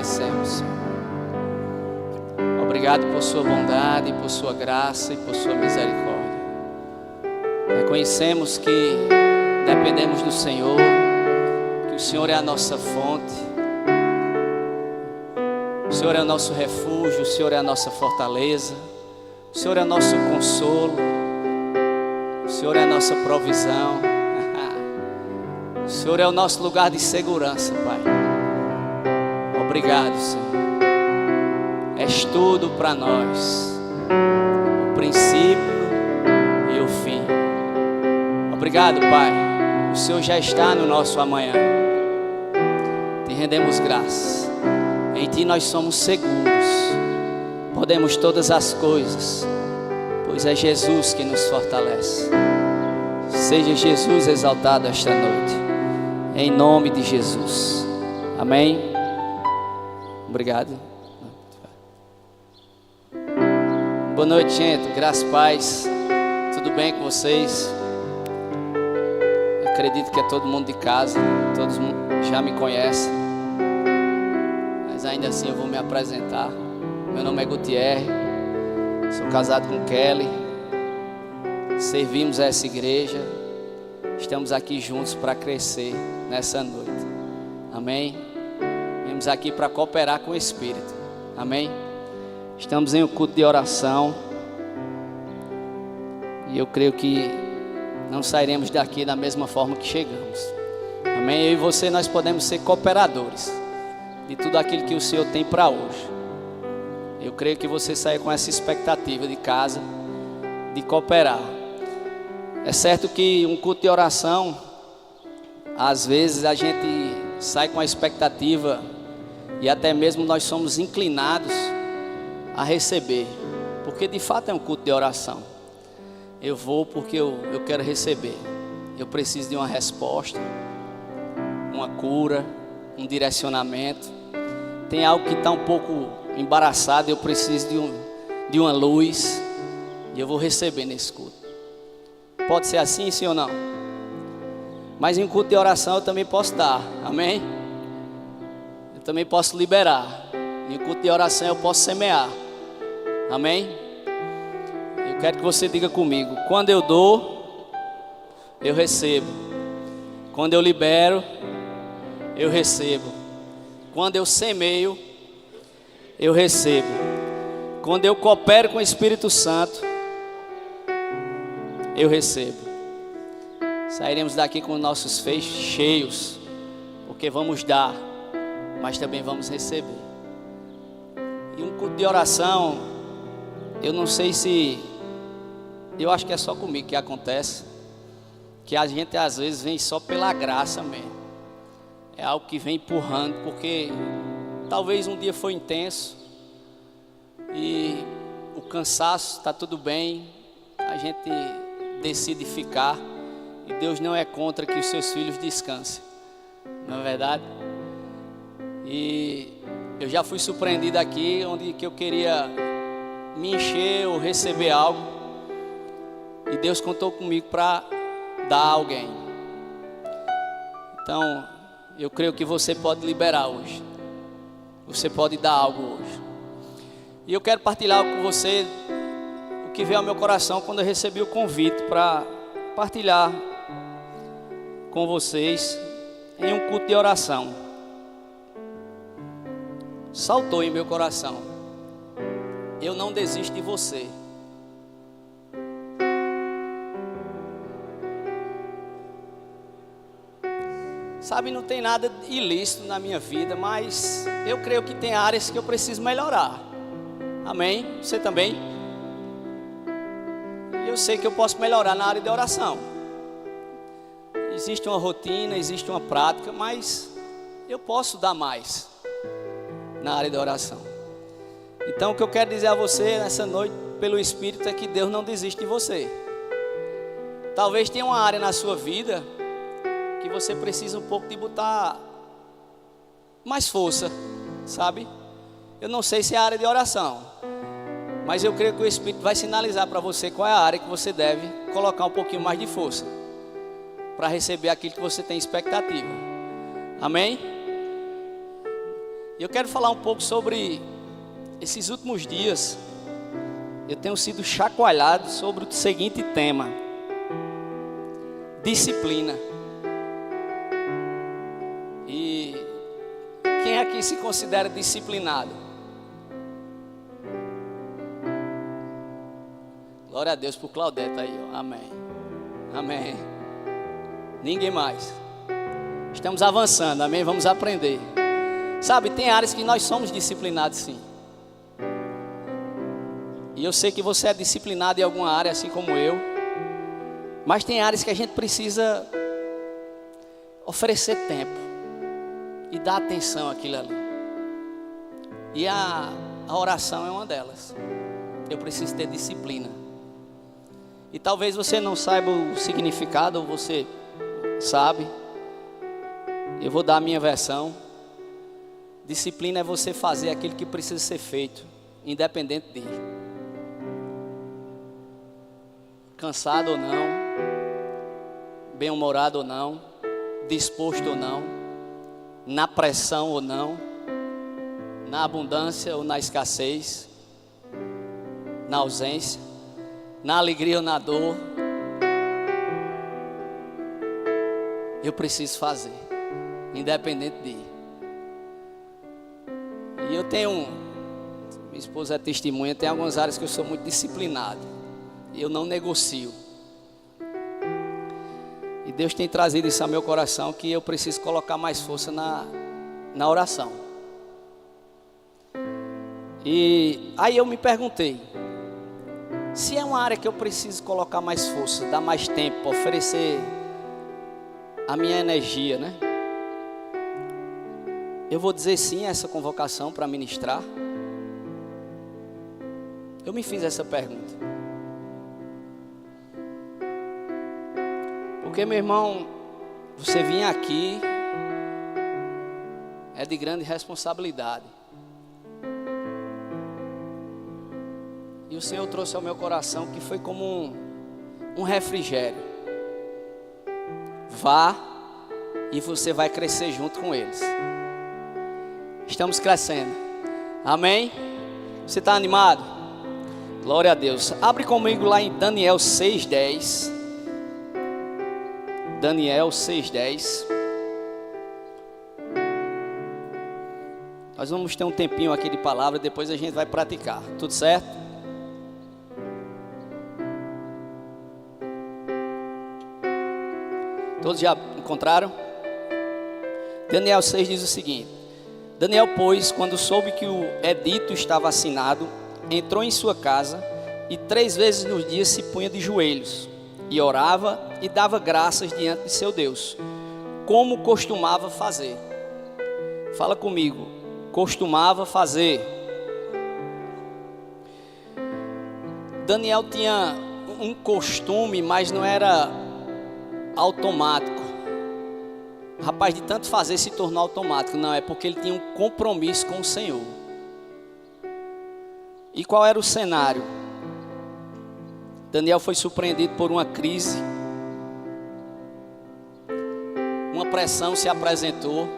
agradecemos, Senhor. Obrigado por sua bondade, por sua graça e por sua misericórdia. Reconhecemos que dependemos do Senhor, que o Senhor é a nossa fonte, o Senhor é o nosso refúgio, o Senhor é a nossa fortaleza, o Senhor é o nosso consolo, o Senhor é a nossa provisão, o Senhor é o nosso lugar de segurança, Pai. Obrigado, Senhor. És tudo para nós, o princípio e o fim. Obrigado, Pai. O Senhor já está no nosso amanhã. Te rendemos graças. Em Ti nós somos seguros. Podemos todas as coisas, pois é Jesus que nos fortalece. Seja Jesus exaltado esta noite. Em nome de Jesus. Amém. Obrigado. Boa noite, gente. Graças e paz. Tudo bem com vocês? Eu acredito que é todo mundo de casa. Todos já me conhecem. Mas ainda assim eu vou me apresentar. Meu nome é Gutierre. Sou casado com Kelly. Servimos a essa igreja. Estamos aqui juntos para crescer nessa noite. Amém? Viemos aqui para cooperar com o Espírito. Amém? Estamos em um culto de oração. E eu creio que não sairemos daqui da mesma forma que chegamos. Amém? Eu e você, nós podemos ser cooperadores de tudo aquilo que o Senhor tem para hoje. Eu creio que você sai com essa expectativa de casa, de cooperar. É certo que um culto de oração, às vezes a gente sai com a expectativa e até mesmo nós somos inclinados a receber, porque de fato é um culto de oração. Eu vou porque eu quero receber. Eu preciso de uma resposta, uma cura, um direcionamento. Tem algo que está um pouco embaraçado, eu preciso de uma luz, e eu vou receber nesse culto. Pode ser assim, sim ou não? Mas em culto de oração eu também posso dar, amém? Eu também posso liberar. Em culto de oração eu posso semear, amém? Eu quero que você diga comigo: quando eu dou, eu recebo. Quando eu libero, eu recebo. Quando eu semeio, eu recebo. Quando eu coopero com o Espírito Santo, eu recebo. Sairemos daqui com os nossos feixes cheios, porque vamos dar, mas também vamos receber. E um culto de oração, eu não sei se, eu acho que é só comigo que acontece, que a gente às vezes vem só pela graça mesmo. É algo que vem empurrando, porque talvez um dia foi intenso e o cansaço está tudo bem, a gente decide ficar, e Deus não é contra que os seus filhos descansem, não é verdade? E eu já fui surpreendido aqui, onde que eu queria me encher ou receber algo, e Deus contou comigo para dar a alguém. Então, eu creio que você pode liberar hoje, você pode dar algo hoje. E eu quero partilhar com você o que veio ao meu coração quando eu recebi o convite para partilhar com vocês em um culto de oração. Saltou em meu coração: eu não desisto de você. Sabe, não tem nada ilícito na minha vida, mas eu creio que tem áreas que eu preciso melhorar. Amém? Você também? Eu sei que eu posso melhorar na área de oração. Existe uma rotina, existe uma prática, mas eu posso dar mais na área de oração. Então o que eu quero dizer a você nessa noite, pelo Espírito, é que Deus não desiste de você. Talvez tenha uma área na sua vida que você precisa um pouco de botar mais força, sabe? Eu não sei se é a área de oração, mas eu creio que o Espírito vai sinalizar para você qual é a área que você deve colocar um pouquinho mais de força para receber aquilo que você tem expectativa. Amém? Eu quero falar um pouco sobre esses últimos dias. Eu tenho sido chacoalhado sobre o seguinte tema: disciplina. E quem aqui se considera disciplinado? Glória a Deus por Claudete aí, ó. Amém. Amém. Ninguém mais. Estamos avançando, amém? Vamos aprender. Sabe, tem áreas que nós somos disciplinados, sim. E eu sei que você é disciplinado em alguma área, assim como eu. Mas tem áreas que a gente precisa oferecer tempo e dar atenção àquilo ali. E a oração é uma delas. Eu preciso ter disciplina. E talvez você não saiba o significado, ou você sabe. Eu vou dar a minha versão. Disciplina é você fazer aquilo que precisa ser feito, independente de cansado ou não, bem-humorado ou não, disposto ou não, na pressão ou não, na abundância ou na escassez, na ausência, na alegria ou na dor. Eu preciso fazer, independente de. E eu tenho, minha esposa é testemunha, tem algumas áreas que eu sou muito disciplinado. Eu não negocio. E Deus tem trazido isso ao meu coração, que eu preciso colocar mais força na oração. E aí eu me perguntei, se é uma área que eu preciso colocar mais força, dar mais tempo, oferecer a minha energia, né? Eu vou dizer sim a essa convocação para ministrar? Eu me fiz essa pergunta. Porque, meu irmão, você vir aqui é de grande responsabilidade. E o Senhor trouxe ao meu coração que foi como um refrigério. Vá e você vai crescer junto com eles. Estamos crescendo. Amém? Você está animado? Glória a Deus. Abre comigo lá em Daniel 6:10. Daniel 6:10. Nós vamos ter um tempinho aqui de palavra, depois a gente vai praticar. Tudo certo? Todos já encontraram? Daniel 6 diz o seguinte: Daniel, pois, quando soube que o edito estava assinado, entrou em sua casa e 3 vezes no dia se punha de joelhos e orava e dava graças diante de seu Deus, como costumava fazer. Fala comigo, costumava fazer. Daniel tinha um costume, mas não era automático. Rapaz, de tanto fazer se tornou automático. Não, é porque ele tinha um compromisso com o Senhor. E qual era o cenário? Daniel foi surpreendido por uma crise. Uma pressão se apresentou.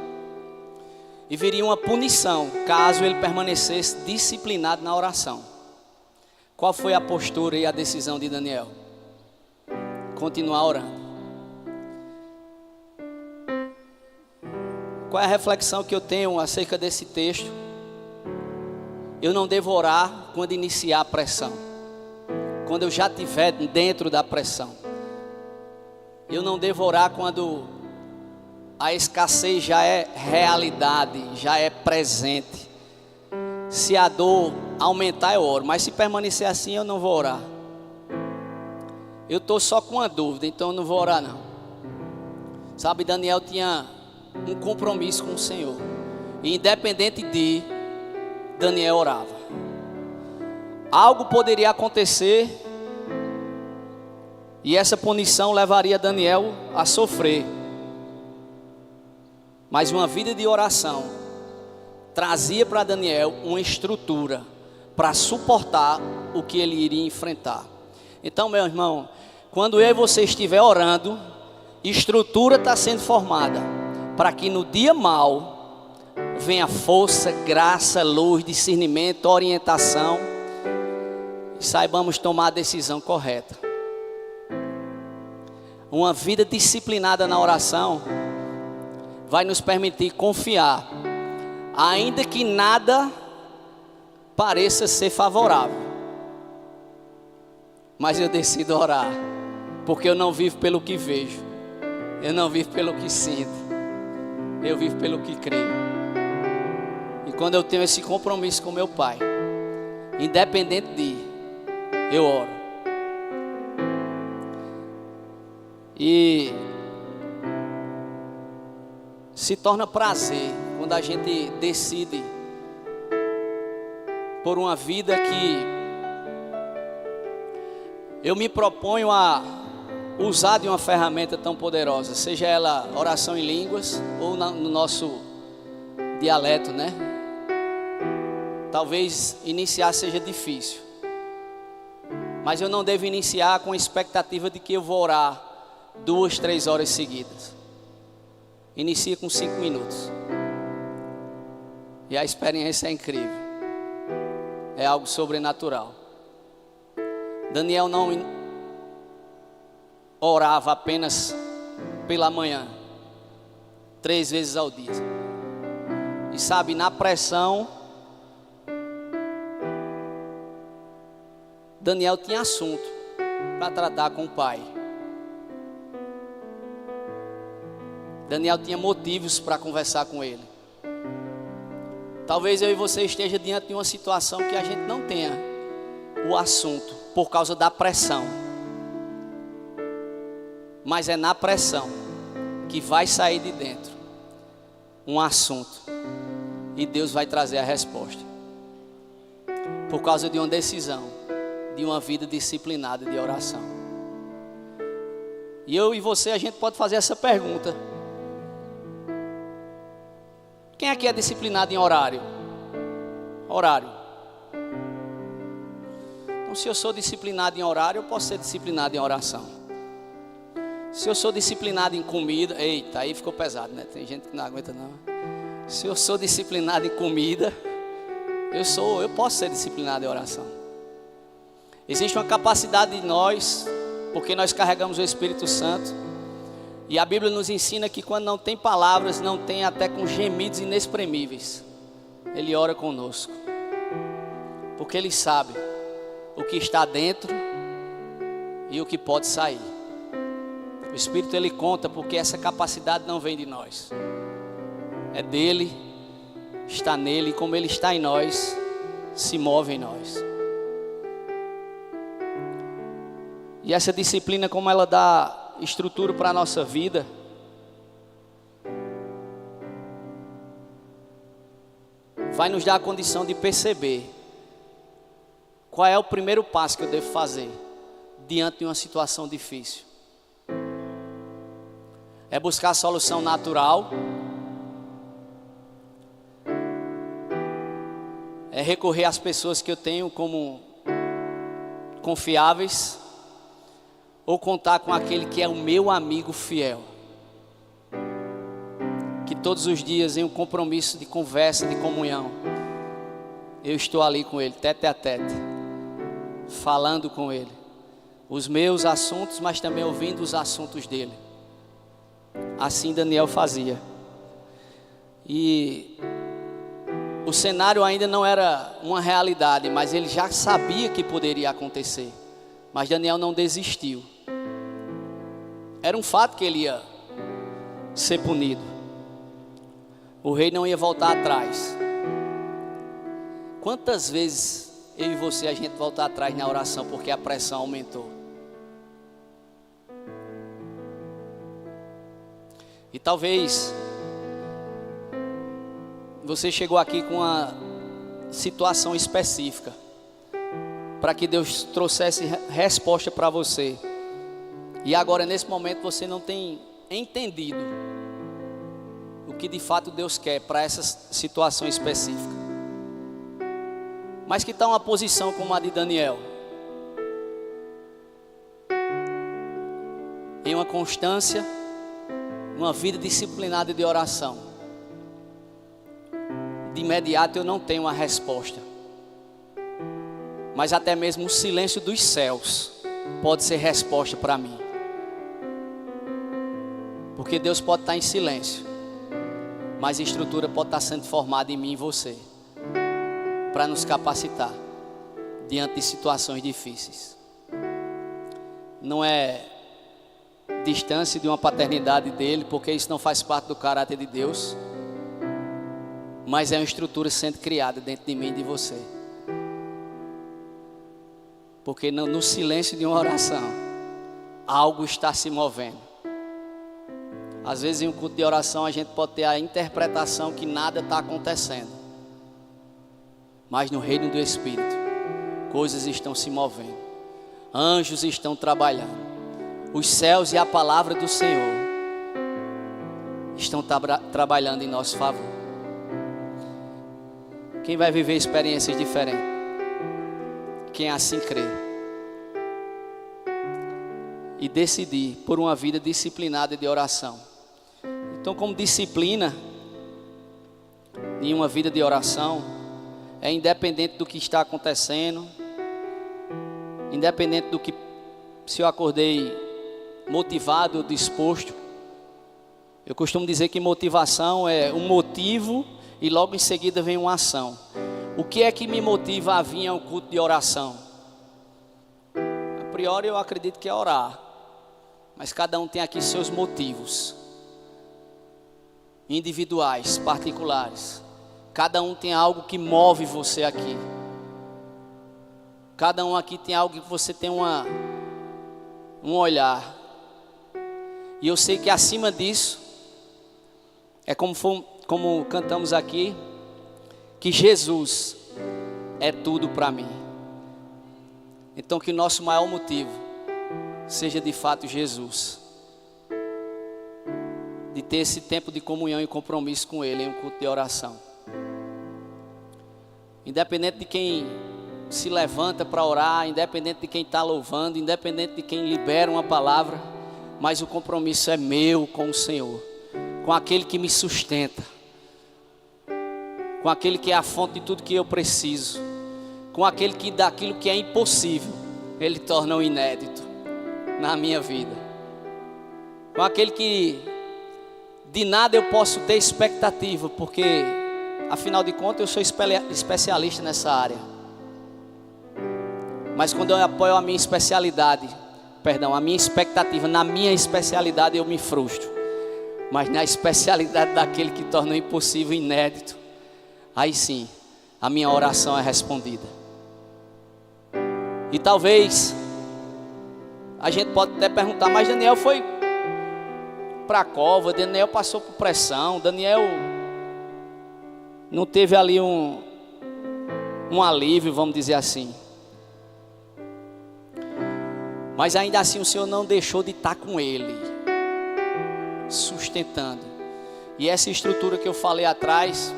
E viria uma punição, caso ele permanecesse disciplinado na oração. Qual foi a postura e a decisão de Daniel? Continuar orando. Qual é a reflexão que eu tenho acerca desse texto? Eu não devo orar quando iniciar a pressão, quando eu já estiver dentro da pressão. Eu não devo orar quando a escassez já é realidade, já é presente. Se a dor aumentar, eu oro, mas se permanecer assim, eu não vou orar. Eu estou só com uma dúvida, então eu não vou orar não. Sabe, Daniel tinha um compromisso com o Senhor. E independente de, Daniel orava. Algo poderia acontecer e essa punição levaria Daniel a sofrer. Mas uma vida de oração trazia para Daniel uma estrutura para suportar o que ele iria enfrentar. Então, meu irmão, quando eu e você estiver orando, estrutura está sendo formada para que no dia mau venha força, graça, luz, discernimento, orientação. E saibamos tomar a decisão correta. Uma vida disciplinada na oração vai nos permitir confiar, ainda que nada pareça ser favorável. Mas eu decido orar, porque eu não vivo pelo que vejo, eu não vivo pelo que sinto, eu vivo pelo que creio. E quando eu tenho esse compromisso com meu Pai, independente de, eu oro. E se torna prazer quando a gente decide por uma vida que eu me proponho a usar de uma ferramenta tão poderosa, seja ela oração em línguas ou no nosso dialeto, né? Talvez iniciar seja difícil, mas eu não devo iniciar com a expectativa de que eu vou orar 2, 3 horas seguidas. Inicia com 5 minutos. E a experiência é incrível. É algo sobrenatural. Daniel não orava apenas pela manhã, 3 vezes ao dia. E sabe, na pressão, Daniel tinha assunto para tratar com o pai. Daniel tinha motivos para conversar com ele. Talvez eu e você esteja diante de uma situação que a gente não tenha o assunto por causa da pressão. Mas é na pressão que vai sair de dentro um assunto e Deus vai trazer a resposta. Por causa de uma decisão, de uma vida disciplinada de oração. E eu e você, a gente pode fazer essa pergunta: quem aqui é disciplinado em horário? Horário. Então, se eu sou disciplinado em horário, eu posso ser disciplinado em oração. Se eu sou disciplinado em comida, eita, aí ficou pesado, né? Tem gente que não aguenta não. Se eu sou disciplinado em comida, eu posso ser disciplinado em oração. Existe uma capacidade de nós, porque nós carregamos o Espírito Santo. E a Bíblia nos ensina que quando não tem palavras, não tem até com gemidos inexprimíveis, Ele ora conosco. Porque Ele sabe o que está dentro e o que pode sair. O Espírito Ele conta, porque essa capacidade não vem de nós. É dele, está nele, e como Ele está em nós, se move em nós. E essa disciplina, como ela dá estrutura para a nossa vida, vai nos dar a condição de perceber qual é o primeiro passo que eu devo fazer diante de uma situação difícil. É buscar a solução natural, é recorrer às pessoas que eu tenho como confiáveis, ou contar com aquele que é o meu amigo fiel, que todos os dias em um compromisso de conversa, de comunhão, eu estou ali com ele, tete a tete, falando com ele os meus assuntos, mas também ouvindo os assuntos dele. Assim Daniel fazia. E o cenário ainda não era uma realidade, mas ele já sabia que poderia acontecer. Mas Daniel não desistiu. Era um fato que ele ia ser punido. O rei não ia voltar atrás. Quantas vezes eu e você a gente volta atrás na oração porque a pressão aumentou? E talvez você chegou aqui com uma situação específica para que Deus trouxesse resposta para você. E agora nesse momento você não tem entendido o que de fato Deus quer para essa situação específica. Mas que tal uma posição como a de Daniel? Em uma constância, uma vida disciplinada de oração. imediato eu não tenho uma resposta. Mas até mesmo o silêncio dos céus pode ser resposta para mim. Porque Deus pode estar em silêncio, mas a estrutura pode estar sendo formada em mim e você, para nos capacitar diante de situações difíceis. Não é distância de uma paternidade dele, porque isso não faz parte do caráter de Deus, mas é uma estrutura sendo criada dentro de mim e de você. Porque no silêncio de uma oração, algo está se movendo. Às vezes em um culto de oração a gente pode ter a interpretação que nada está acontecendo, mas no reino do Espírito, coisas estão se movendo, anjos estão trabalhando, os céus e a palavra do Senhor estão trabalhando em nosso favor. Quem vai viver experiências diferentes? Quem assim crê e decidir por uma vida disciplinada de oração. Então, como disciplina em uma vida de oração, é independente do que está acontecendo, independente do que, se eu acordei motivado ou disposto. Eu costumo dizer que motivação é um motivo e logo em seguida vem uma ação. O que é que me motiva a vir a um culto de oração? A priori eu acredito que é orar, mas cada um tem aqui seus motivos individuais, particulares. Cada um tem algo que move você aqui. Cada um aqui tem algo que você tem um olhar. E eu sei que acima disso, é como cantamos aqui, que Jesus é tudo para mim. Então que o nosso maior motivo seja de fato Jesus. De ter esse tempo de comunhão e compromisso com Ele em um culto de oração. Independente de quem se levanta para orar, independente de quem está louvando, independente de quem libera uma palavra, mas o compromisso é meu com o Senhor, com aquele que me sustenta, com aquele que é a fonte de tudo que eu preciso, com aquele que daquilo que é impossível, Ele torna o inédito na minha vida, com aquele que de nada eu posso ter expectativa, porque afinal de contas eu sou especialista nessa área. Mas quando eu apoio a minha expectativa na minha especialidade, eu me frustro. Mas na especialidade daquele que torna o impossível inédito, aí sim, a minha oração é respondida. E talvez a gente pode até perguntar, mas Daniel foi para a cova, Daniel passou por pressão, Daniel não teve ali um alívio, vamos dizer assim. Mas ainda assim o Senhor não deixou de estar com ele, sustentando. E essa estrutura que eu falei atrás,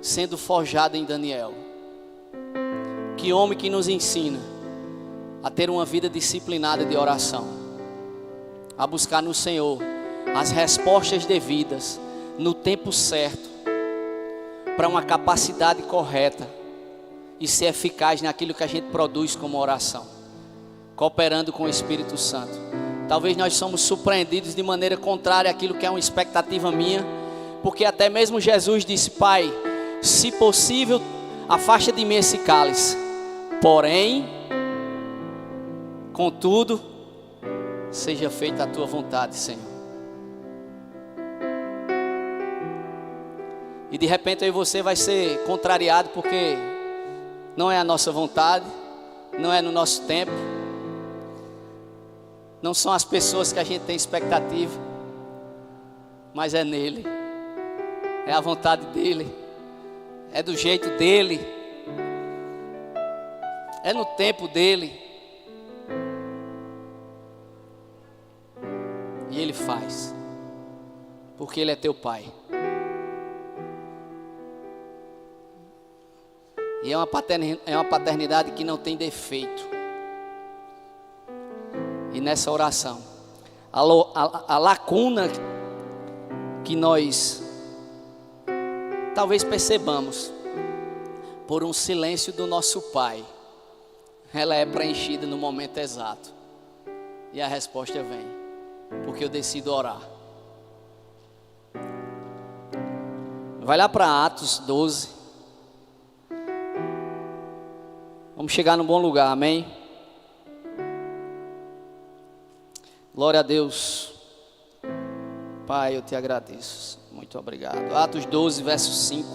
sendo forjada em Daniel. Que homem que nos ensina a ter uma vida disciplinada de oração, a buscar no Senhor as respostas devidas, no tempo certo, para uma capacidade correta e ser eficaz naquilo que a gente produz como oração, cooperando com o Espírito Santo. Talvez nós somos surpreendidos de maneira contrária àquilo que é uma expectativa minha, porque até mesmo Jesus disse: Pai, se possível, afasta de mim esse cálice, porém, contudo, seja feita a tua vontade, Senhor. E de repente eu e você vai ser contrariado, porque não é a nossa vontade, não é no nosso tempo, não são as pessoas que a gente tem expectativa, mas é nele, é a vontade dele, é do jeito dele, é no tempo dele, e ele faz, porque ele é teu Pai. E é uma paternidade que não tem defeito. E nessa oração, a lacuna que nós talvez percebamos, por um silêncio do nosso Pai, ela é preenchida no momento exato. E a resposta vem, porque eu decido orar. Vai lá para Atos 12. Vamos chegar num bom lugar, amém? Glória a Deus. Pai, eu te agradeço. Muito obrigado. Atos 12, verso 5.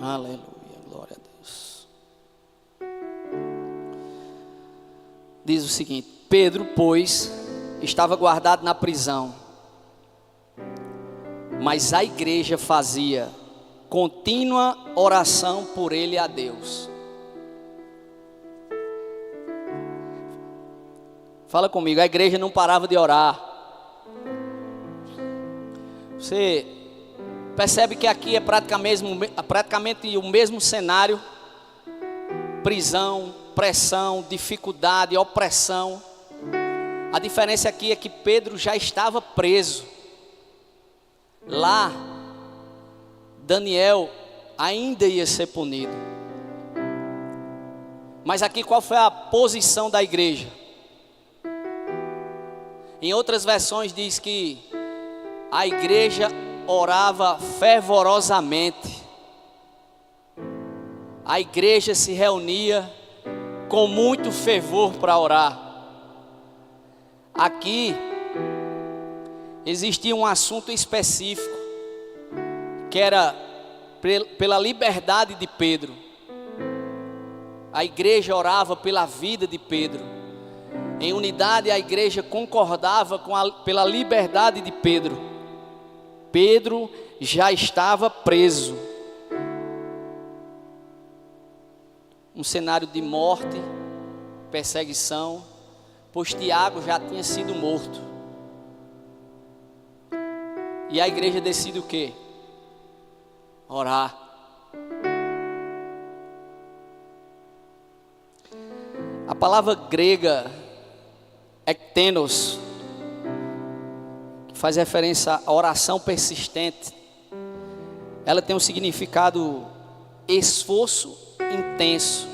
Aleluia, glória a Deus. Diz o seguinte: Pedro, pois, estava guardado na prisão, mas a igreja fazia contínua oração por ele a Deus. Fala comigo, a igreja não parava de orar. Você percebe que aqui é praticamente o mesmo cenário: prisão, pressão, dificuldade, opressão. A diferença aqui é que Pedro já estava preso. Lá, Daniel ainda ia ser punido. Mas aqui qual foi a posição da igreja? Em outras versões diz que a igreja orava fervorosamente. A igreja se reunia com muito fervor para orar. Aqui existia um assunto específico, que era pela liberdade de Pedro. A igreja orava pela vida de Pedro. Em unidade, a igreja concordava pela liberdade de Pedro. Pedro já estava preso. Um cenário de morte, perseguição, pois Tiago já tinha sido morto. E a igreja decide o quê? Orar. A palavra grega ektenos, que faz referência à oração persistente, ela tem um significado esforço intenso.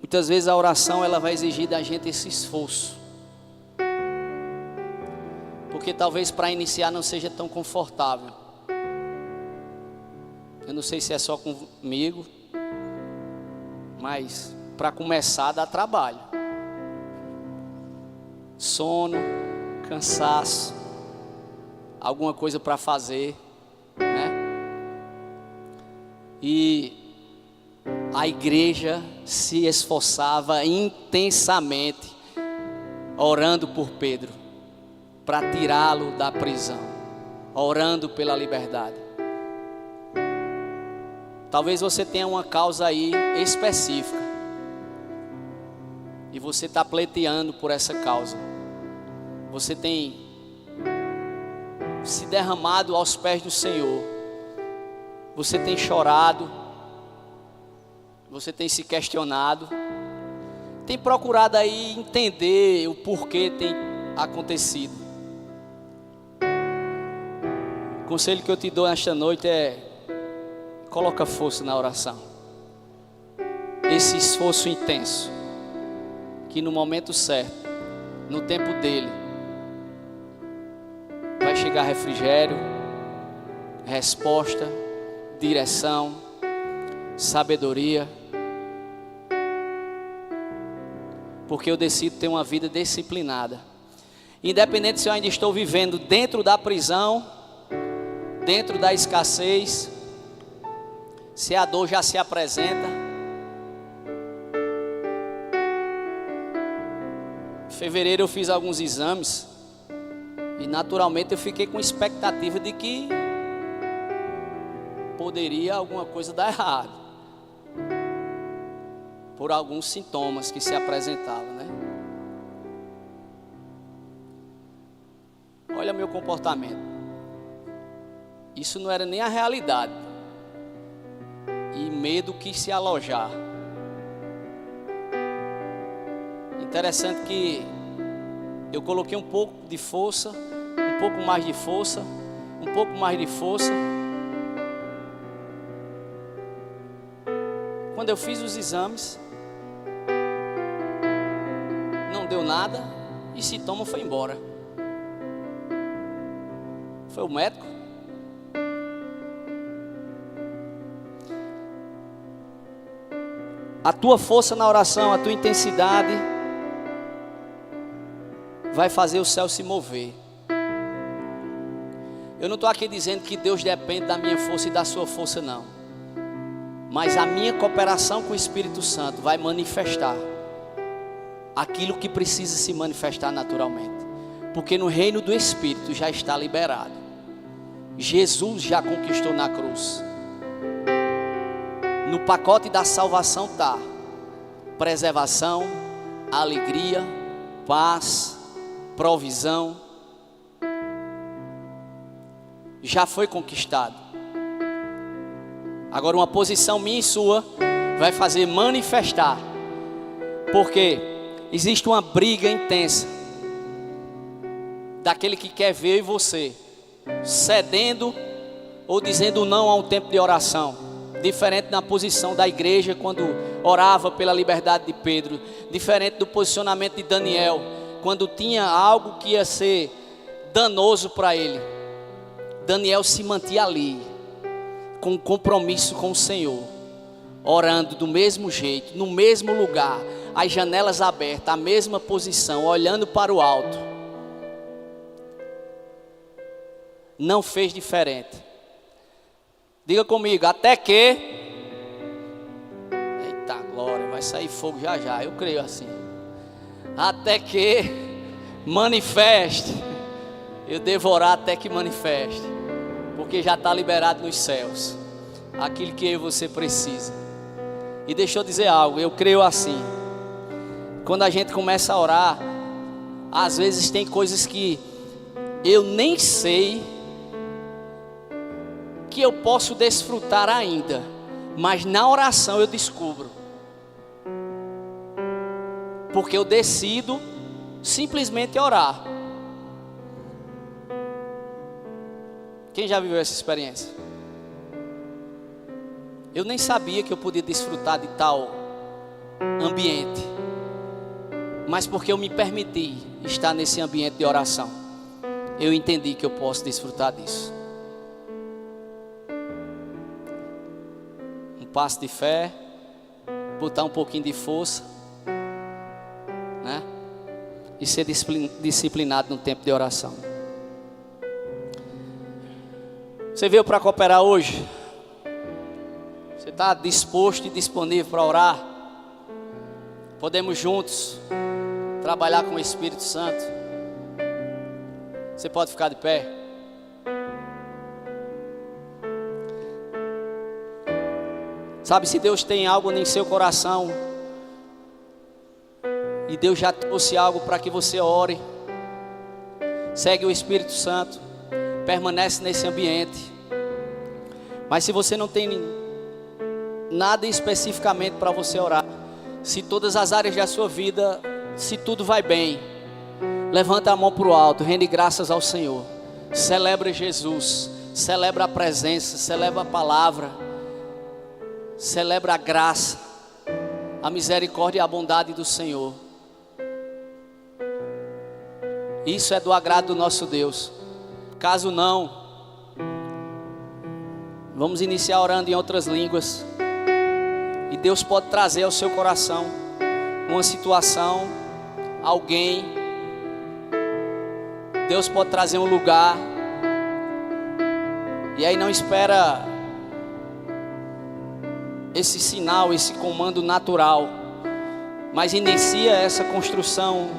Muitas vezes a oração ela vai exigir da gente esse esforço, porque talvez para iniciar não seja tão confortável. Eu não sei se é só comigo, mas para começar dá trabalho. Sono, cansaço, alguma coisa para fazer, né? E a igreja se esforçava intensamente, orando por Pedro, para tirá-lo da prisão, orando pela liberdade. Talvez você tenha uma causa aí específica, e você está pleiteando por essa causa. Você tem se derramado aos pés do Senhor. Você tem chorado. Você tem se questionado. Tem procurado aí entender o porquê tem acontecido. O conselho que eu te dou nesta noite é: coloca força na oração. Esse esforço intenso, que no momento certo, no tempo dele, vai chegar refrigério, resposta, direção, sabedoria. Porque eu decido ter uma vida disciplinada. Independente se eu ainda estou vivendo dentro da prisão, dentro da escassez, se a dor já se apresenta. Em fevereiro eu fiz alguns exames e naturalmente eu fiquei com expectativa de que poderia alguma coisa dar errado, por alguns sintomas que se apresentavam, né? Olha meu comportamento. Isso não era nem a realidade. E medo quis se alojar. Interessante que eu coloquei um pouco de força, um pouco mais de força, um pouco mais de força. Quando eu fiz os exames, não deu nada e sintoma foi embora. Foi o médico. A tua força na oração, a tua intensidade vai fazer o céu se mover. Eu não estou aqui dizendo que Deus depende da minha força e da sua força, não. Mas a minha cooperação com o Espírito Santo vai manifestar aquilo que precisa se manifestar naturalmente. Porque no reino do Espírito já está liberado. Jesus já conquistou na cruz. No pacote da salvação está preservação, alegria, paz, provisão. Já foi conquistado. Agora uma posição minha e sua vai fazer manifestar. Porque existe uma briga intensa daquele que quer ver eu e você cedendo ou dizendo não a um tempo de oração. Diferente na posição da igreja quando orava pela liberdade de Pedro. Diferente do posicionamento de Daniel, quando tinha algo que ia ser danoso para ele. Daniel se mantinha ali, com compromisso com o Senhor, orando do mesmo jeito, no mesmo lugar, as janelas abertas, a mesma posição, olhando para o alto. Não fez diferente. Diga comigo, até que... Eita glória, vai sair fogo já já, eu creio assim. Até que manifeste. Eu devorar até que manifeste. Porque já está liberado nos céus aquilo que eu e você precisa. E deixa eu dizer algo, eu creio assim. Quando a gente começa a orar, às vezes tem coisas que eu nem sei que eu posso desfrutar ainda, mas na oração eu descubro. Porque eu decido simplesmente orar. Quem já viveu essa experiência? Eu nem sabia que eu podia desfrutar de tal ambiente, mas porque eu me permiti estar nesse ambiente de oração, eu entendi que eu posso desfrutar disso. Um passo de fé, botar um pouquinho de força, né? E ser disciplinado no tempo de oração. Você veio para cooperar hoje? Você está disposto e disponível para orar? Podemos juntos trabalhar com o Espírito Santo? Você pode ficar de pé? Sabe, se Deus tem algo em seu coração e Deus já trouxe algo para que você ore, segue o Espírito Santo, permanece nesse ambiente. Mas se você não tem nada especificamente para você orar, se todas as áreas da sua vida, se tudo vai bem, levanta a mão para o alto, rende graças ao Senhor, celebra Jesus, celebra a presença, celebra a palavra, celebra a graça, a misericórdia e a bondade do Senhor. Isso é do agrado do nosso Deus. Caso não, vamos iniciar orando em outras línguas. E Deus pode trazer ao seu coração uma situação, alguém. Deus pode trazer um lugar. E aí não espera esse sinal, esse comando natural, mas inicia essa construção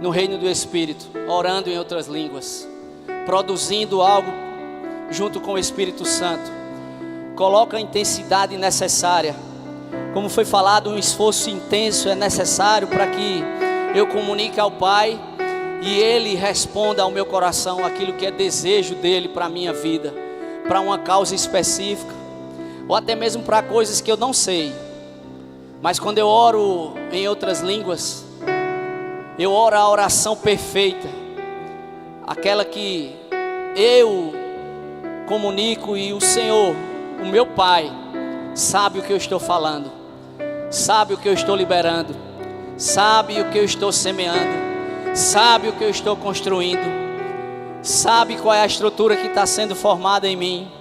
no reino do Espírito, orando em outras línguas, produzindo algo junto com o Espírito Santo. Coloca a intensidade necessária. Como foi falado, um esforço intenso é necessário para que eu comunique ao Pai e Ele responda ao meu coração aquilo que é desejo dEle para a minha vida, para uma causa específica, ou até mesmo para coisas que eu não sei. Mas quando eu oro em outras línguas, Eu oro a oração perfeita, aquela que eu comunico e o Senhor, o meu Pai, sabe o que eu estou falando, sabe o que eu estou liberando, sabe o que eu estou semeando, sabe o que eu estou construindo, sabe qual é a estrutura que está sendo formada em mim.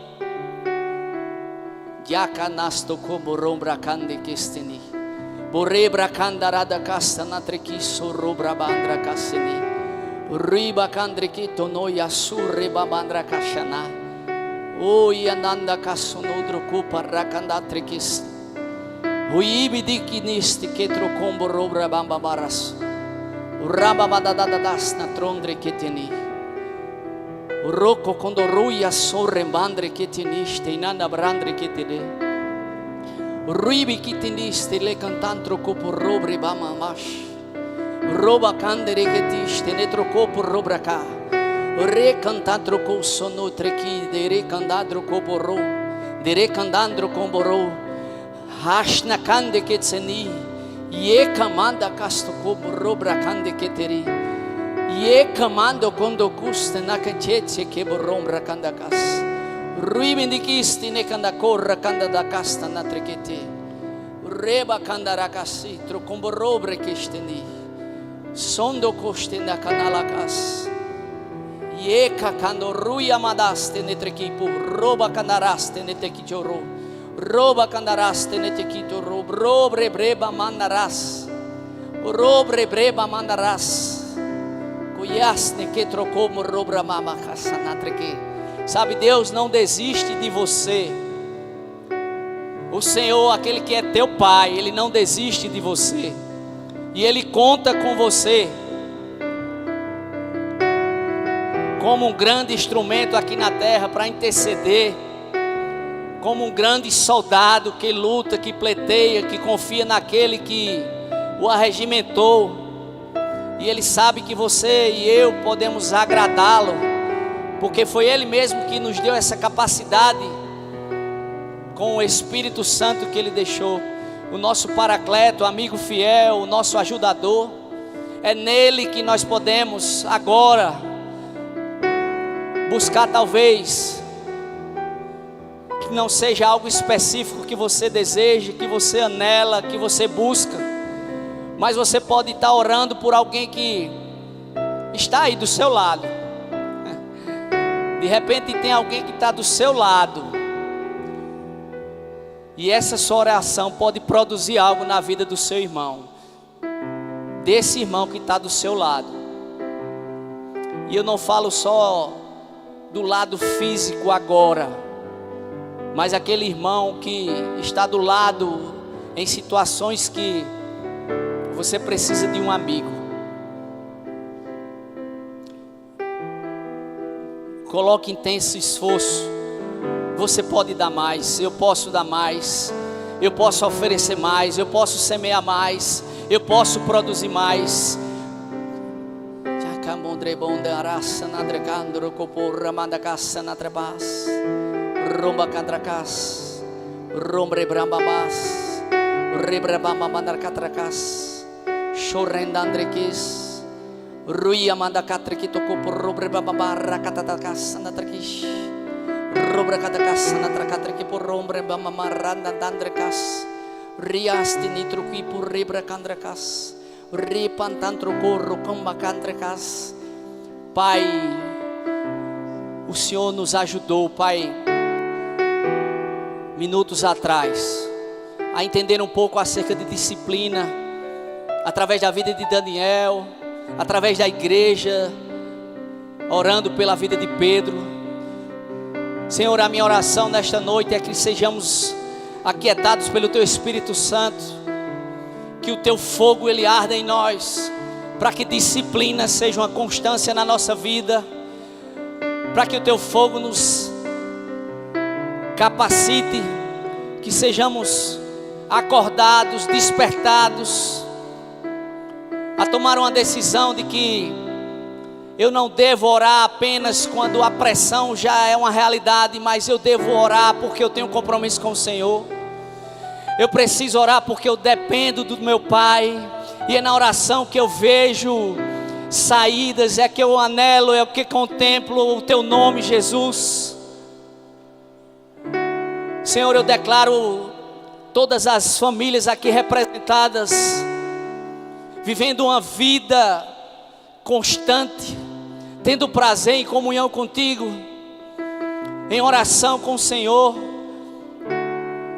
Diacanasto como rombracande questeni, borrebracandarada castana trequisso robrabandra casseni, riba candrequito noia surreba bandra cachana, oi ananda cassunodro cupa racanda trequis, uibi diquiniste que trocombo robrabamba baras, urababadadadas na trondre que teni. O roco quando ruia sorre bandre que teniste inanda brandre que te dê. O ruibi que teniste le cantantro copo robre bama mash. Roba candere que tiste ne trocopo robra cá. O re cantantro co sono trequi de re candadro copo ro. De re candandro combo ro. Hashna cande que tseni. Ye camanda casto copo robra cande que teri. Ye comando quando custa na cacete que borrombra canda cas. Ruibindiquisti ne canda corra canda da casta na trequete. Reba canda racassi trocombo robre que estendi. Sondo coste na canala cas. Ye cacando ruia madaste ne trequipo. Roba candaraste ne tequichoro. Roba candaraste ne tequito rob. Robre breba mandaras. Robre breba mandaras. Sabe, Deus não desiste de você. O Senhor, aquele que é teu Pai, Ele não desiste de você. E Ele conta com você como um grande instrumento aqui na terra para interceder, como um grande soldado que luta, que pleiteia, que confia naquele que o arregimentou. E Ele sabe que você e eu podemos agradá-lo, porque foi Ele mesmo que nos deu essa capacidade, com o Espírito Santo que Ele deixou, o nosso paracleto, amigo fiel, o nosso ajudador. É nele que nós podemos agora buscar, talvez que não seja algo específico que você deseja, que você anela, que você busca, mas você pode estar orando por alguém que está aí do seu lado. De repente tem alguém que está do seu lado, e essa sua oração pode produzir algo na vida do seu irmão, desse irmão que está do seu lado. E eu não falo só do lado físico agora, mas aquele irmão que está do lado em situações que você precisa de um amigo. Coloque intenso esforço. Você pode dar mais, eu posso dar mais, eu posso oferecer mais, eu posso semear mais, eu posso produzir mais. Romba cadracas, rombre brambabas, rebrabamba mandar catracas, chorrendandrequis, ruia manda catriquito copo, robre babarra catatacas, anatraquish, robre catacas, anatracatriqui por rombre bamamaranda dandrecas, riasti nitruqui por rebra candracas, ripantantro corro comba candrecas. Pai, o Senhor nos ajudou, Pai, minutos atrás, a entender um pouco acerca de disciplina, através da vida de Daniel, através da igreja, orando pela vida de Pedro. Senhor, a minha oração nesta noite é que sejamos aquietados pelo Teu Espírito Santo, que o Teu fogo ele arda em nós, para que disciplina seja uma constância na nossa vida, para que o Teu fogo nos capacite, que sejamos acordados, despertados, a tomar uma decisão de que eu não devo orar apenas quando a pressão já é uma realidade, mas eu devo orar porque eu tenho um compromisso com o Senhor. Eu preciso orar porque eu dependo do meu Pai, E é na oração que eu vejo saídas, é que eu anelo, é que contemplo o teu nome, Jesus. Senhor, eu declaro todas as famílias aqui representadas, vivendo uma vida constante, tendo prazer em comunhão contigo, em oração com o Senhor,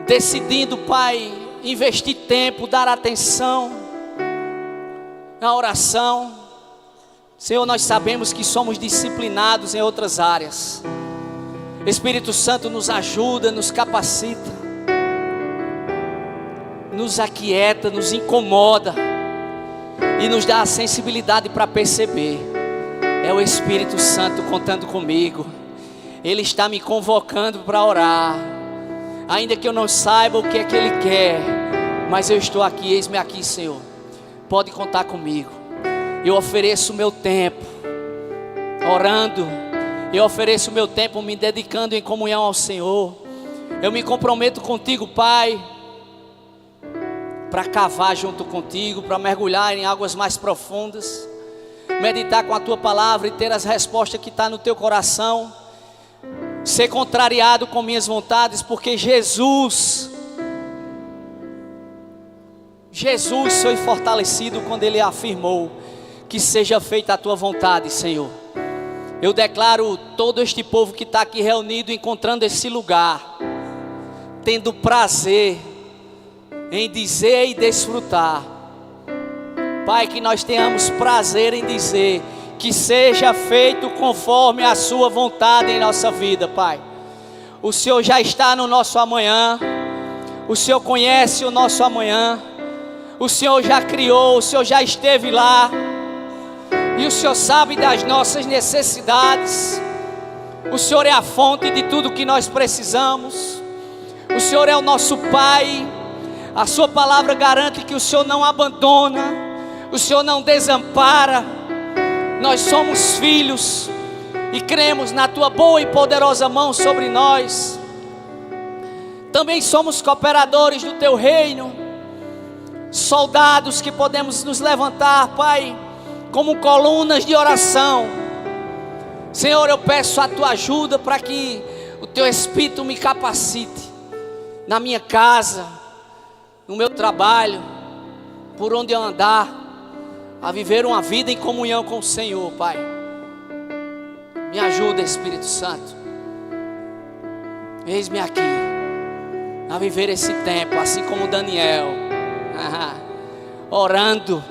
decidindo, Pai, investir tempo, dar atenção na oração. Senhor, nós sabemos que somos disciplinados em outras áreas. Espírito Santo nos ajuda, nos capacita, nos aquieta, nos incomoda e nos dá a sensibilidade para perceber. É o Espírito Santo contando comigo. Ele está me convocando para orar, ainda que eu não saiba o que é que Ele quer, mas eu estou aqui, eis-me aqui, Senhor. Pode contar comigo. Eu ofereço o meu tempo orando, eu ofereço o meu tempo me dedicando em comunhão ao Senhor. Eu me comprometo contigo, Pai, para cavar junto contigo, para mergulhar em águas mais profundas, meditar com a tua palavra e ter as respostas que estão no teu coração, ser contrariado com minhas vontades, porque Jesus foi fortalecido quando Ele afirmou: que seja feita a tua vontade, Senhor. Eu declaro todo este povo que está aqui reunido, encontrando esse lugar, tendo prazer em dizer e desfrutar. Pai, que nós tenhamos prazer em dizer: que seja feito conforme a sua vontade em nossa vida, Pai. O Senhor já está no nosso amanhã, o Senhor conhece o nosso amanhã, o Senhor já criou, o Senhor já esteve lá, e o Senhor sabe das nossas necessidades. O Senhor é a fonte de tudo que nós precisamos. O Senhor é o nosso Pai. A sua palavra garante que o Senhor não abandona, o Senhor não desampara. Nós somos filhos e cremos na tua boa e poderosa mão sobre nós. Também somos cooperadores do teu reino, soldados que podemos nos levantar, Pai, como colunas de oração. Senhor, eu peço a tua ajuda para que o teu Espírito me capacite na minha casa, no meu trabalho, por onde eu andar, a viver uma vida em comunhão com o Senhor, Pai. Me ajuda, Espírito Santo. Eis-me aqui, a viver esse tempo, assim como Daniel, orando,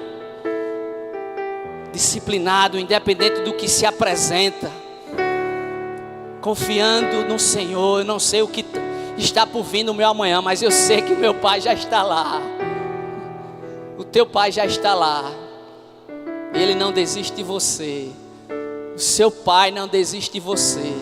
disciplinado, independente do que se apresenta, confiando no Senhor. Eu não sei o que está por vir no meu amanhã, mas eu sei que o meu Pai já está lá. O teu Pai já está lá. Ele não desiste de você. O seu Pai não desiste de você.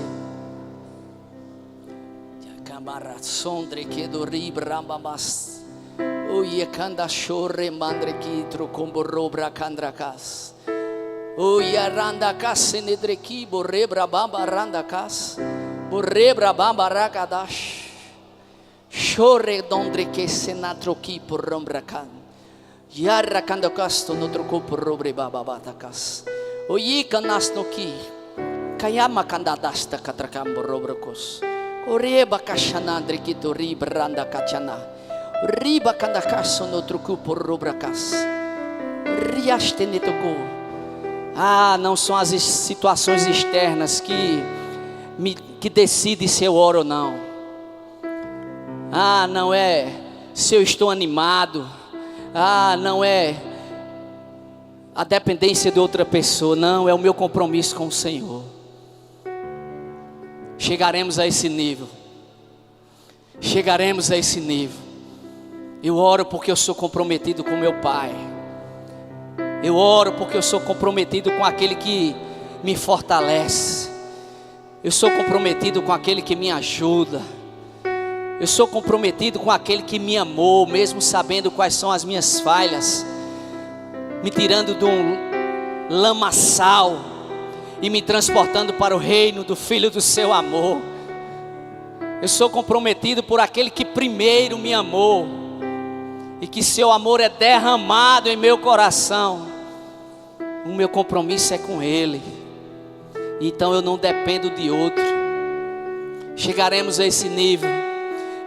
Chore dondre que senatroki por rombracan. Yarra kanda kasto no troko por robre baba batakas. Oyi kanas no ki. Kayama kanda dasta katrakam borobrakos. Oreba kashanandre ki to ribranda kachana. Riba kanda kasto no troko por robrakas. Riaste netoko. Não são as situações externas que decidem se eu oro ou não. Não é se eu estou animado. Não é a dependência de outra pessoa. Não, é o meu compromisso com o Senhor. Chegaremos a esse nível. Chegaremos a esse nível. Eu oro porque eu sou comprometido com meu Pai. Eu oro porque eu sou comprometido com aquele que me fortalece. Eu sou comprometido com aquele que me ajuda. Eu sou comprometido com aquele que me amou, mesmo sabendo quais são as minhas falhas, me tirando de um lamaçal e me transportando para o reino do Filho do seu amor. Eu sou comprometido por aquele que primeiro me amou e que seu amor é derramado em meu coração, o meu compromisso é com Ele. Então eu não dependo de outro. Chegaremos a esse nível.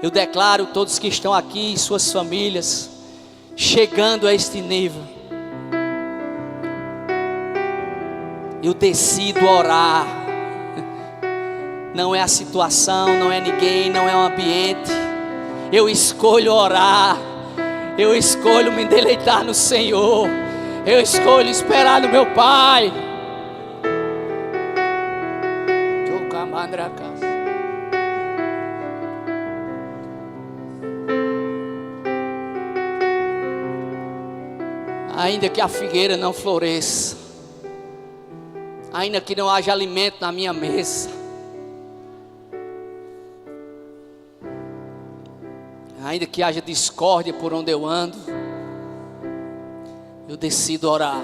Eu declaro todos que estão aqui e suas famílias chegando a este nível. Eu decido orar. Não é a situação, não é ninguém, não é o ambiente. Eu escolho orar. Eu escolho me deleitar no Senhor. Eu escolho esperar no meu Pai. Ainda que a figueira não floresça, ainda que não haja alimento na minha mesa, ainda que haja discórdia por onde eu ando, eu decido orar,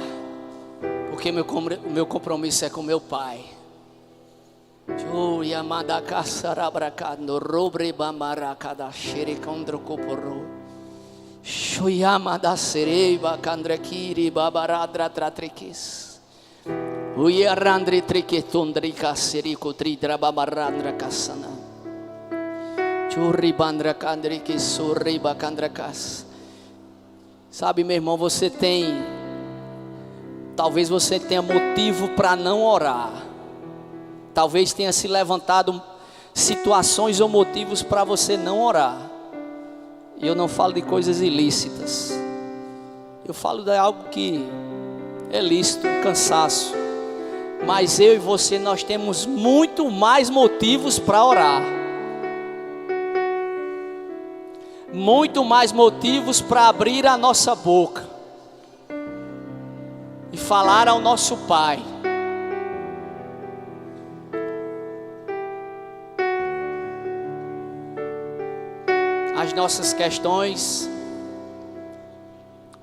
porque o meu compromisso é com meu Pai. Sabe, meu irmão, talvez você tenha motivo para não orar. Talvez tenha se levantado situações ou motivos para você não orar. E eu não falo de coisas ilícitas. Eu falo de algo que é lícito, um cansaço. Mas eu e você, nós temos muito mais motivos para orar. Muito mais motivos para abrir a nossa boca e falar ao nosso Pai. As nossas questões,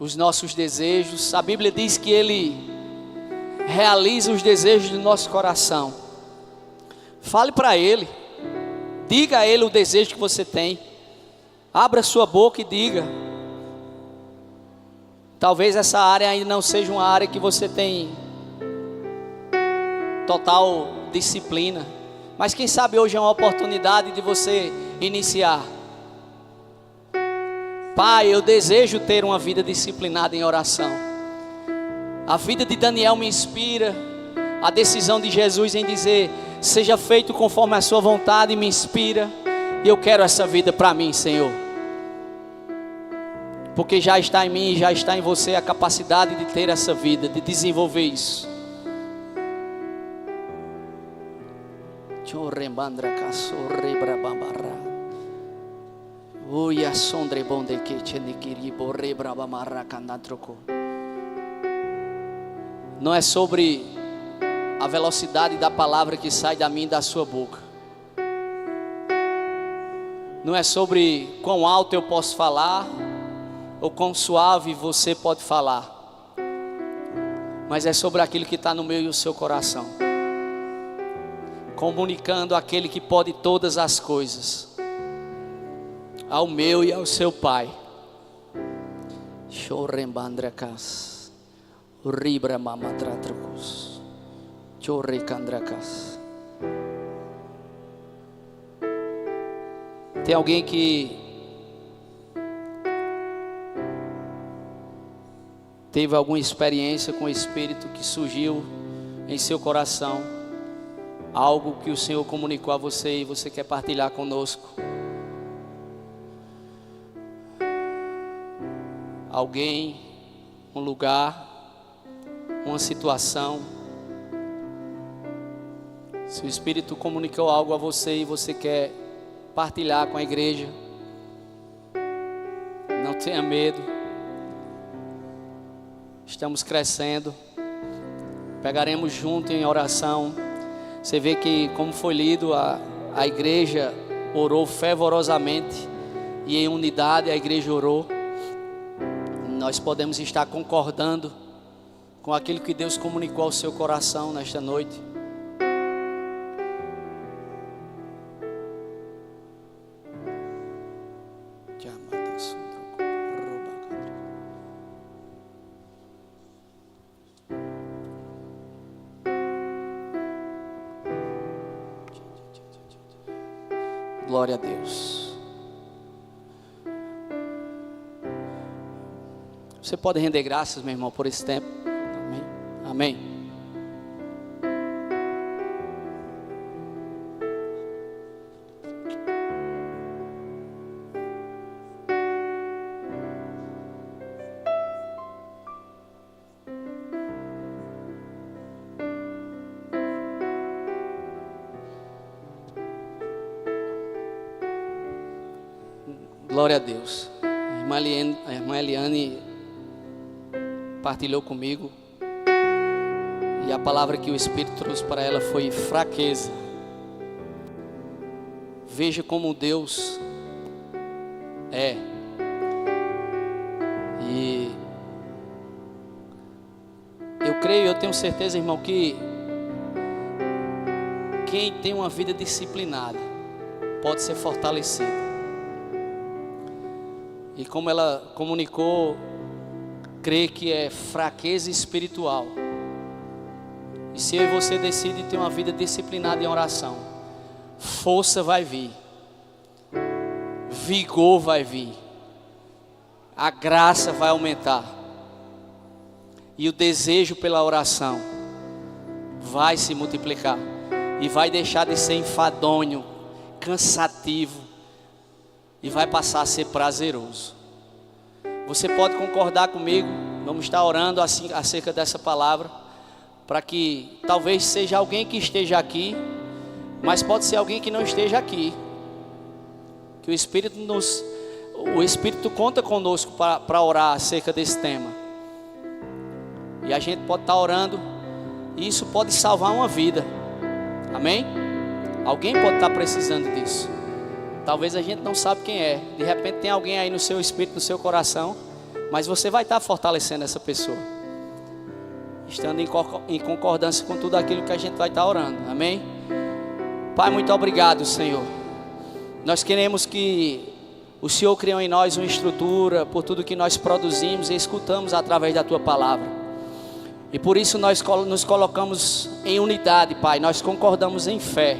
os nossos desejos. A Bíblia diz que Ele realiza os desejos do nosso coração. Fale para Ele, diga a Ele o desejo que você tem. Abra sua boca e diga. Talvez essa área ainda não seja uma área que você tem total disciplina, mas quem sabe hoje é uma oportunidade de você iniciar. Pai, eu desejo ter uma vida disciplinada em oração. A vida de Daniel me inspira. A decisão de Jesus em dizer: seja feito conforme a sua vontade, me inspira. E eu quero essa vida para mim, Senhor. Porque já está em mim, já está em você a capacidade de ter essa vida, de desenvolver isso. Não é sobre a velocidade da palavra que sai da minha e da sua boca. Não é sobre quão alto eu posso falar ou quão suave você pode falar. Mas é sobre aquilo que está no meu e o seu coração. Comunicando aquele que pode todas as coisas ao meu e ao seu Pai. Chorembandracas, Ribra mamatratracos, Chorrecandracas. Tem alguém que teve alguma experiência com o Espírito que surgiu em seu coração, algo que o Senhor comunicou a você e você quer partilhar conosco? Alguém, um lugar, uma situação. Se o Espírito comunicou algo a você e você quer partilhar com a igreja, não tenha medo. Estamos crescendo. Pegaremos junto em oração. Você vê que, como foi lido, a igreja orou fervorosamente e em unidade a igreja orou. Nós podemos estar concordando com aquilo que Deus comunicou ao seu coração nesta noite. Glória a Deus. Você pode render graças, meu irmão, por esse tempo. Amém. Amém. Glória a Deus. A irmã Eliane partilhou comigo, e a palavra que o Espírito trouxe para ela foi fraqueza. Veja como Deus é. E eu tenho certeza, irmão, que quem tem uma vida disciplinada pode ser fortalecido. E como ela comunicou, crê que é fraqueza espiritual. E se eu e você decidem ter uma vida disciplinada em oração, força vai vir, vigor vai vir, a graça vai aumentar, e o desejo pela oração vai se multiplicar, e vai deixar de ser enfadonho, cansativo, e vai passar a ser prazeroso. Você pode concordar comigo? Vamos estar orando assim, acerca dessa palavra, para que talvez seja alguém que esteja aqui, mas pode ser alguém que não esteja aqui, que o Espírito conta conosco para orar acerca desse tema, e a gente pode estar orando, e isso pode salvar uma vida. Amém? Alguém pode estar precisando disso. Talvez a gente não sabe quem é. De repente tem alguém aí no seu espírito, no seu coração, mas você vai estar fortalecendo essa pessoa, estando em concordância com tudo aquilo que a gente vai estar orando. Amém? Pai, muito obrigado, Senhor. Nós queremos que o Senhor criou em nós uma estrutura por tudo que nós produzimos e escutamos através da Tua palavra. E por isso nós nos colocamos em unidade, Pai. Nós concordamos em fé,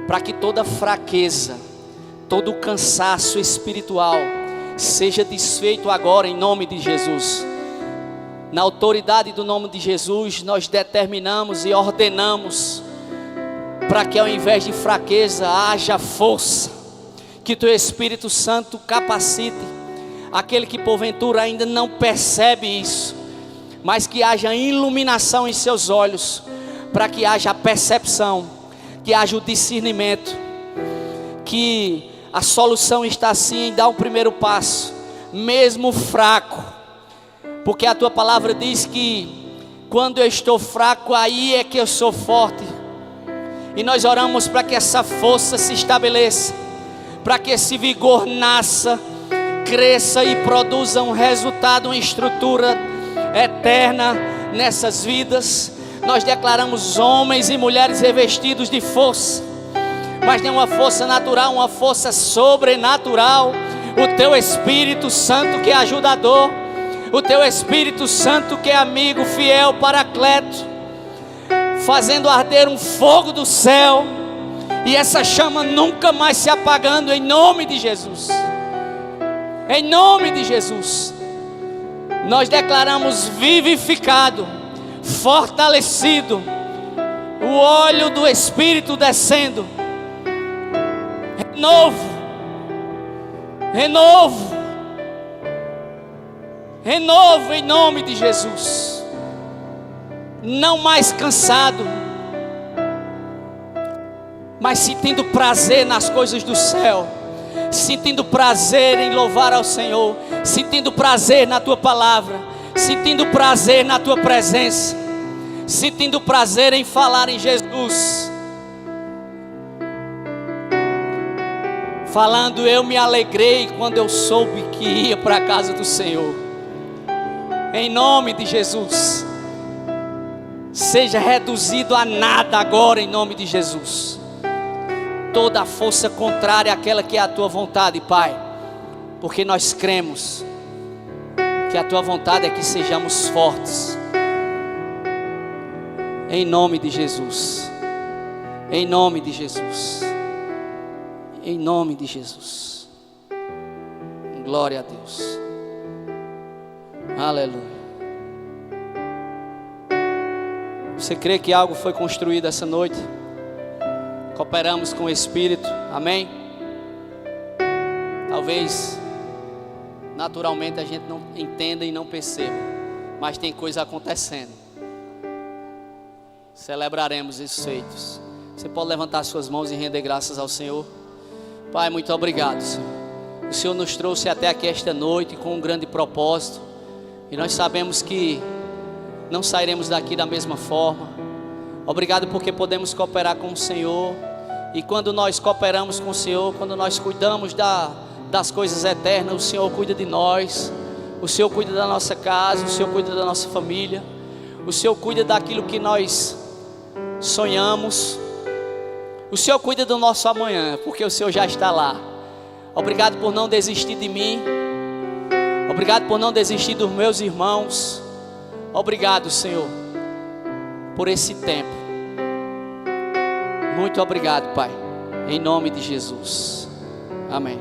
para que toda fraqueza, todo cansaço espiritual seja desfeito agora em nome de Jesus. Na autoridade do nome de Jesus, nós determinamos e ordenamos para que ao invés de fraqueza haja força, que Teu Espírito Santo capacite aquele que porventura ainda não percebe isso, mas que haja iluminação em seus olhos, para que haja a percepção, que haja o discernimento, que a solução está sim em dar o primeiro passo, mesmo fraco, porque a Tua palavra diz que quando eu estou fraco, aí é que eu sou forte. E nós oramos para que essa força se estabeleça, para que esse vigor nasça, cresça e produza um resultado, uma estrutura eterna nessas vidas. Nós declaramos homens e mulheres revestidos de força, mas não uma força natural, uma força sobrenatural. O Teu Espírito Santo que é ajudador, o Teu Espírito Santo que é amigo, fiel, paracleto, fazendo arder um fogo do céu, e essa chama nunca mais se apagando, em nome de Jesus. Em nome de Jesus, nós declaramos vivificado, fortalecido, o óleo do Espírito descendo, renovo em nome de Jesus. Não mais cansado, mas sentindo prazer nas coisas do céu, sentindo prazer em louvar ao Senhor, sentindo prazer na Tua palavra, sentindo prazer na Tua presença, sentindo prazer em falar em Jesus, falando: eu me alegrei quando eu soube que ia para a casa do Senhor. Em nome de Jesus, seja reduzido a nada agora, em nome de Jesus, toda a força contrária àquela que é a Tua vontade, Pai, porque nós cremos que a Tua vontade é que sejamos fortes. Em nome de Jesus, em nome de Jesus, Em nome de Jesus. Glória a Deus. Aleluia. Você crê que algo foi construído essa noite? Cooperamos com o Espírito. Amém? Talvez naturalmente a gente não entenda e não perceba, mas tem coisa acontecendo. Celebraremos esses feitos. Você pode levantar suas mãos e render graças ao Senhor. Pai, muito obrigado, Senhor. O Senhor nos trouxe até aqui esta noite com um grande propósito, e nós sabemos que não sairemos daqui da mesma forma. Obrigado porque podemos cooperar com o Senhor, e quando nós cooperamos com o Senhor, quando nós cuidamos das coisas eternas, o Senhor cuida de nós, o Senhor cuida da nossa casa, o Senhor cuida da nossa família, o Senhor cuida daquilo que nós sonhamos, o Senhor cuida do nosso amanhã, porque o Senhor já está lá. Obrigado por não desistir de mim, obrigado por não desistir dos meus irmãos, obrigado, Senhor, por esse tempo. Muito obrigado, Pai, em nome de Jesus, amém.